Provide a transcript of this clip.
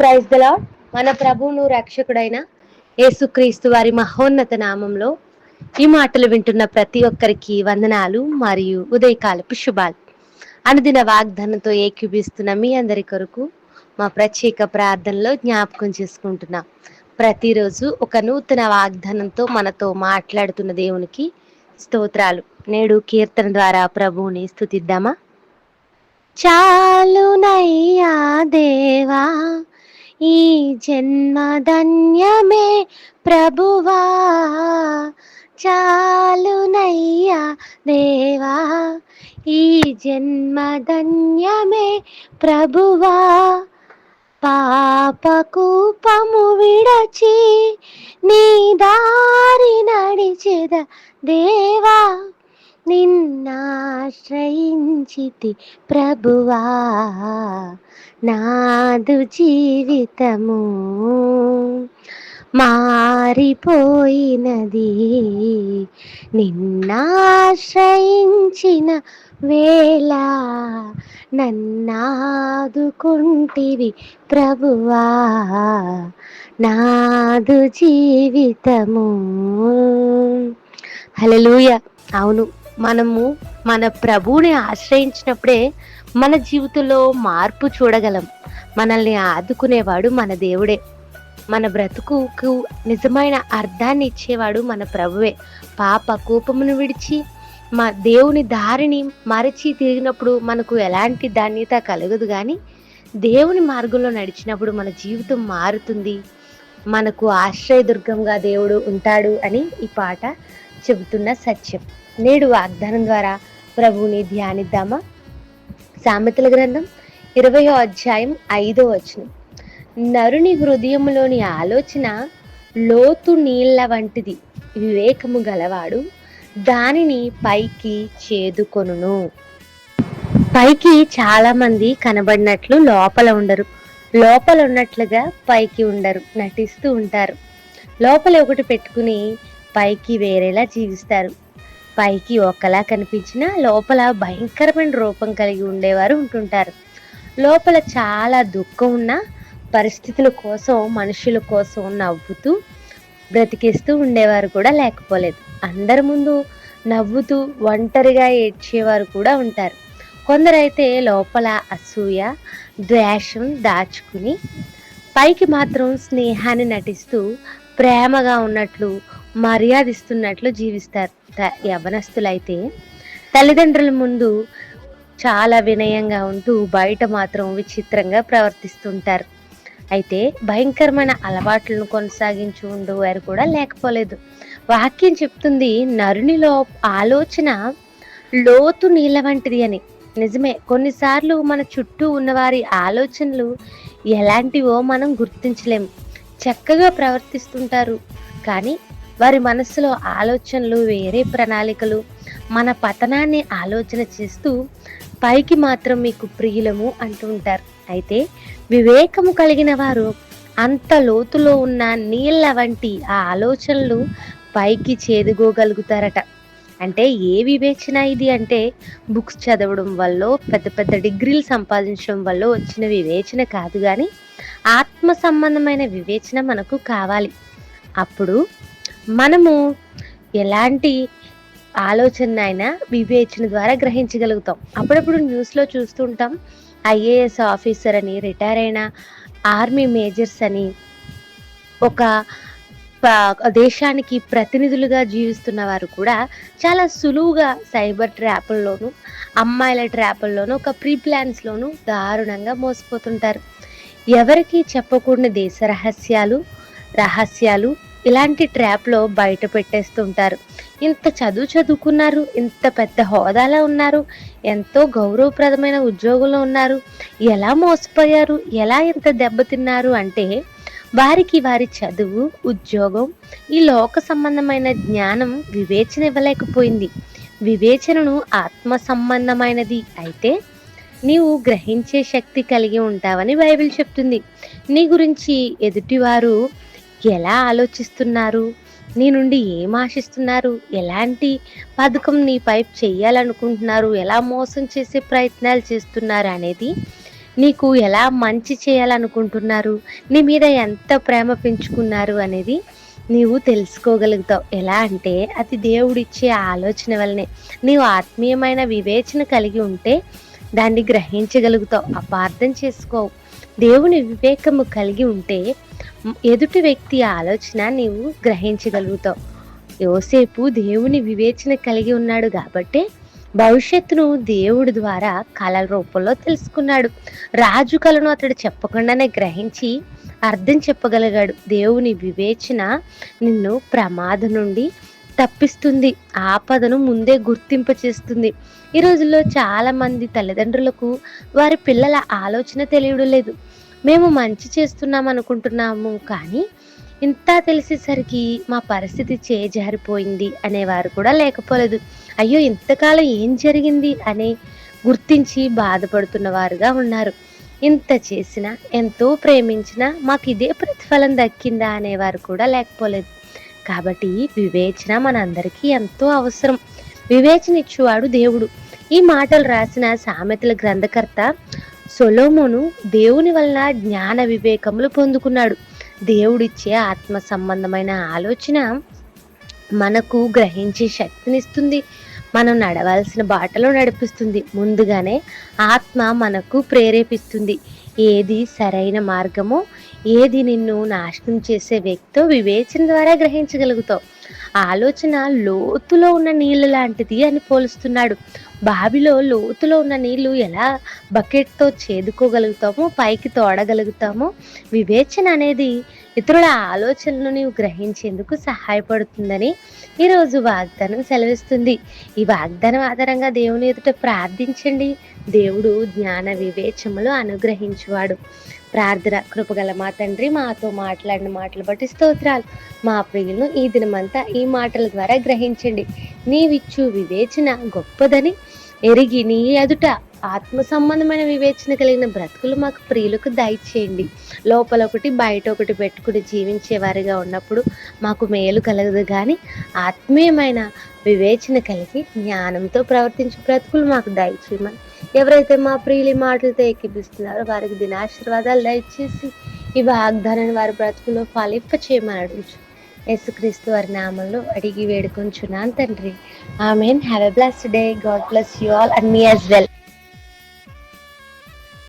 Praise the lord. మన ప్రభువును రక్షకుడైన యేసుక్రీస్తు వారి మహోన్నత నామంలో ఈ మాటలు వింటున్న ప్రతి ఒక్కరికి వందనాలు మరియు ఉదయకాలపు శుభాలు. అనుదిన వాగ్దానంతో ఏకీభిస్తున్న మీ అందరి కొరకు మా ప్రత్యేక ప్రార్థనలో జ్ఞాపకం చేసుకుంటున్నాం. ప్రతిరోజు ఒక నూతన వాగ్దానంతో మనతో మాట్లాడుతున్న దేవునికి స్తోత్రాలు. నేడు కీర్తన ద్వారా ప్రభువుని స్తుతిద్దామా? చాలునయ్యా దేవా ఈ జన్మ ధన్యమే ప్రభువా, చాలునయ్యా దేవా ఈ జన్మ ధన్యమే ప్రభువా. పాపకూపము విడచి నీ దారి నడిచెద దేవా, నిన్నాశ్రయించితి ప్రభువా. నాదు జీవితము మారిపోయినది నిన్నాశ్రయించిన వేళ, నన్నాదుకుంటివి ప్రభువా. నాదు జీవితము. హల్లెలూయా. అవును, మనము మన ప్రభువుని ఆశ్రయించినప్పుడే మన జీవితంలో మార్పు చూడగలం. మనల్ని ఆదుకునేవాడు మన దేవుడే. మన బ్రతుకుకు నిజమైన అర్థాన్ని ఇచ్చేవాడు మన ప్రభువే. పాప కోపమును విడిచి మా దేవుని దారిని మరచి తిరిగినప్పుడు మనకు ఎలాంటి ధాన్యత కలగదు, కానీ దేవుని మార్గంలో నడిచినప్పుడు మన జీవితం మారుతుంది. మనకు ఆశ్రయదుర్గంగా దేవుడు ఉంటాడు అని ఈ పాట చెబుతున్న సత్యం. నేడు వాగ్దానం ద్వారా ప్రభువుని ధ్యానిద్దామా? సామెతల గ్రంథం 20వ అధ్యాయం 5వ వచనం. నరుని హృదయములోని ఆలోచన లోతు నీళ్ల వంటిది, వివేకము గలవాడు దానిని పైకి చేదుకొనును. పైకి చాలా మంది కనబడినట్లు లోపల ఉండరు, లోపల ఉన్నట్లుగా పైకి ఉండరు, నటిస్తూ ఉంటారు. లోపల ఒకటి పెట్టుకుని పైకి వేరేలా జీవిస్తారు. పైకి ఒకలా కనిపించినా లోపల భయంకరమైన రూపం కలిగి ఉండేవారు ఉంటుంటారు. లోపల చాలా దుఃఖం ఉన్న పరిస్థితుల కోసం, మనుషుల కోసం నవ్వుతూ బ్రతికిస్తూ ఉండేవారు కూడా లేకపోలేదు. అందరి ముందు నవ్వుతూ ఒంటరిగా ఏడ్చేవారు కూడా ఉంటారు. కొందరైతే లోపల అసూయ, ద్వేషం దాచుకుని పైకి మాత్రం స్నేహాన్ని నటిస్తూ ప్రేమగా ఉన్నట్లు, మర్యాదిస్తున్నట్లు జీవిస్తారు. యవనస్తులైతే తల్లిదండ్రుల ముందు చాలా వినయంగా ఉంటూ బయట మాత్రం విచిత్రంగా ప్రవర్తిస్తుంటారు. అయితే భయంకరమైన అలవాట్లను కొనసాగించి ఉండేవారు కూడా లేకపోలేదు. వాక్యం చెప్తుంది, నరునిలో ఆలోచన లోతు నీళ్ళ వంటిది అని. నిజమే, కొన్నిసార్లు మన చుట్టూ ఉన్నవారి ఆలోచనలు ఎలాంటివో మనం గుర్తించలేము. చక్కగా ప్రవర్తిస్తుంటారు, కానీ వారి మనసులో ఆలోచనలు వేరే, ప్రణాళికలు, మన పతనాన్ని ఆలోచన చేస్తూ పైకి మాత్రం మీకు ప్రియులము అంటూ ఉంటారు. అయితే వివేకము కలిగిన వారు అంత లోతులో ఉన్న నీళ్ళ వంటి ఆ ఆలోచనలు పైకి చేదుకోగలుగుతారట. అంటే ఏ వివేచన ఇది అంటే బుక్స్ చదవడం వల్ల, పెద్ద పెద్ద డిగ్రీలు సంపాదించడం వల్ల వచ్చిన వివేచన కాదు, కానీ ఆత్మ సంబంధమైన వివేచన మనకు కావాలి. అప్పుడు మనము ఎలాంటి ఆలోచన అయినా వివేచన ద్వారా గ్రహించగలుగుతాం. అప్పుడప్పుడు న్యూస్లో చూస్తుంటాం, ఐఏఎస్ ఆఫీసర్ అని, రిటైర్ అయిన ఆర్మీ మేజర్స్ అని, ఒక దేశానికి ప్రతినిధులుగా జీవిస్తున్న వారు కూడా చాలా సులువుగా సైబర్ ట్రాపుల్లోనూ, అమ్మాయిల ట్రాపుల్లోనూ, ఒక ప్రీ ప్లాన్స్లోనూ దారుణంగా మోసపోతుంటారు. ఎవరికి చెప్పకూడని దేశ రహస్యాలు ఇలాంటి ట్రాప్లో బయట పెట్టేస్తుంటారు. ఇంత చదువుకున్నారు, ఇంత పెద్ద హోదాలో ఉన్నారు, ఎంతో గౌరవప్రదమైన ఉద్యోగంలో ఉన్నారు, ఎలా మోసపోయారు, ఎలా ఎంత దెబ్బతిన్నారు అంటే వారికి వారి చదువు, ఉద్యోగం, ఈ లోక సంబంధమైన జ్ఞానం వివేచన ఇవ్వలేకపోయింది. వివేచనను ఆత్మ సంబంధమైనది అయితే నీవు గ్రహించే శక్తి కలిగి ఉంటావని బైబిల్ చెప్తుంది. నీ గురించి ఎదుటివారు ఎలా ఆలోచిస్తున్నారు, నీ నుండి ఏం ఆశిస్తున్నారు, ఎలాంటి పథకం నీపై చెయ్యాలనుకుంటున్నారు, ఎలా మోసం చేసే ప్రయత్నాలు చేస్తున్నారు అనేది నీకు ఎలా మంచి చేయాలనుకుంటున్నారు, నీ మీద ఎంత ప్రేమ పెంచుకున్నారు అనేది నీవు తెలుసుకోగలుగుతావు. ఎలా అంటే అది దేవుడిచ్చే ఆలోచన వల్లనే. నీవు ఆత్మీయమైన వివేచన కలిగి ఉంటే దాన్ని గ్రహించగలుగుతావు, అపార్థం చేసుకోవు. దేవుని వివేకము కలిగి ఉంటే ఎదుటి వ్యక్తి ఆలోచన నీవు గ్రహించగలుగుతావు. యోసేపు దేవుని వివేచన కలిగి ఉన్నాడు కాబట్టి భవిష్యత్తును దేవుడి ద్వారా కళల రూపంలో తెలుసుకున్నాడు. రాజు కళను అతడు చెప్పకుండానే గ్రహించి అర్థం చెప్పగలిగాడు. దేవుని వివేచన నిన్ను ప్రమాదం నుండి తప్పిస్తుంది, ఆపదను ముందే గుర్తింప చేస్తుంది. ఈ రోజుల్లో చాలా మంది తల్లిదండ్రులకు వారి పిల్లల ఆలోచన తెలియడం లేదు. మేము మంచి చేస్తున్నాం అనుకుంటున్నాము, కానీ ఇంత తెలిసేసరికి మా పరిస్థితి చేజారిపోయింది అనేవారు కూడా లేకపోలేదు. అయ్యో ఇంతకాలం ఏం జరిగింది అని గుర్తించి బాధపడుతున్న వారుగా ఉన్నారు. ఇంత చేసినా, ఎంతో ప్రేమించినా మాకు ఇదే ప్రతిఫలం దక్కిందా అనేవారు కూడా లేకపోలేదు. కాబట్టి వివేచన మనందరికీ ఎంతో అవసరం. వివేచన ఇచ్చేవాడు దేవుడు. ఈ మాటలు రాసిన సామెతల గ్రంథకర్త సొలొమోను దేవుని వలన జ్ఞాన వివేకములు పొందుకున్నాడు. దేవుడిచ్చే ఆత్మ సంబంధమైన ఆలోచన మనకు గ్రహించే శక్తినిస్తుంది, మనం నడవాల్సిన బాటలో నడిపిస్తుంది. ముందుగానే ఆత్మ మనకు ప్రేరేపిస్తుంది. ఏది సరైన మార్గమో, ఏది నిన్ను నాశనం చేసే వ్యక్తో వివేచన ద్వారా గ్రహించగలుగుతావు. ఆలోచన లోతులో ఉన్న నీళ్ళు లాంటిది అని పోలుస్తున్నాడు. బావిలో లోతులో ఉన్న నీళ్లు ఎలా బకెట్తో చేదుకోగలుగుతామో, పైకి తోడగలుగుతామో, వివేచన అనేది ఇతరుల ఆలోచనలను నీవు గ్రహించేందుకు సహాయపడుతుందని ఈరోజు వాగ్దానం సెలవిస్తుంది. ఈ వాగ్దానం ఆధారంగా దేవుని ఎదుట ప్రార్థించండి. దేవుడు జ్ఞాన వివేచములు అనుగ్రహించువాడు. ప్రార్థన. కృపగల మా తండ్రి, మాతో మాట్లాడిన మాటలు బట్టి స్తోత్రాలు. మా ప్రియులను ఈ దినమంతా ఈ మాటల ద్వారా గ్రహించండి. నీవిచ్చు వివేచన గొప్పదని ఎరిగి నీ ఎదుట ఆత్మ సంబంధమైన వివేచన కలిగిన బ్రతుకులు మాకు ప్రియులకు దయచేయండి. లోపల ఒకటి బయట ఒకటి పెట్టుకుని జీవించే వారిగా ఉన్నప్పుడు మాకు మేలు కలగదు, కానీ ఆత్మీయమైన వివేచన కలిగి జ్ఞానంతో ప్రవర్తించే బ్రతుకులు మాకు దయచేయమని, ఎవరైతే మా ప్రియుల మాటలతో ఏకీపిస్తున్నారో వారికి దినాశీర్వాదాలు దయచేసి ఈ వాగ్దానాన్ని వారి బ్రతుకులో ఫలింప చేయమని అడుగుచు యేసుక్రీస్తు వారి నామంలో అడిగి వేడుకొంచున్నాను తండ్రి. Amen. Have a blessed day. God bless you all and me as well.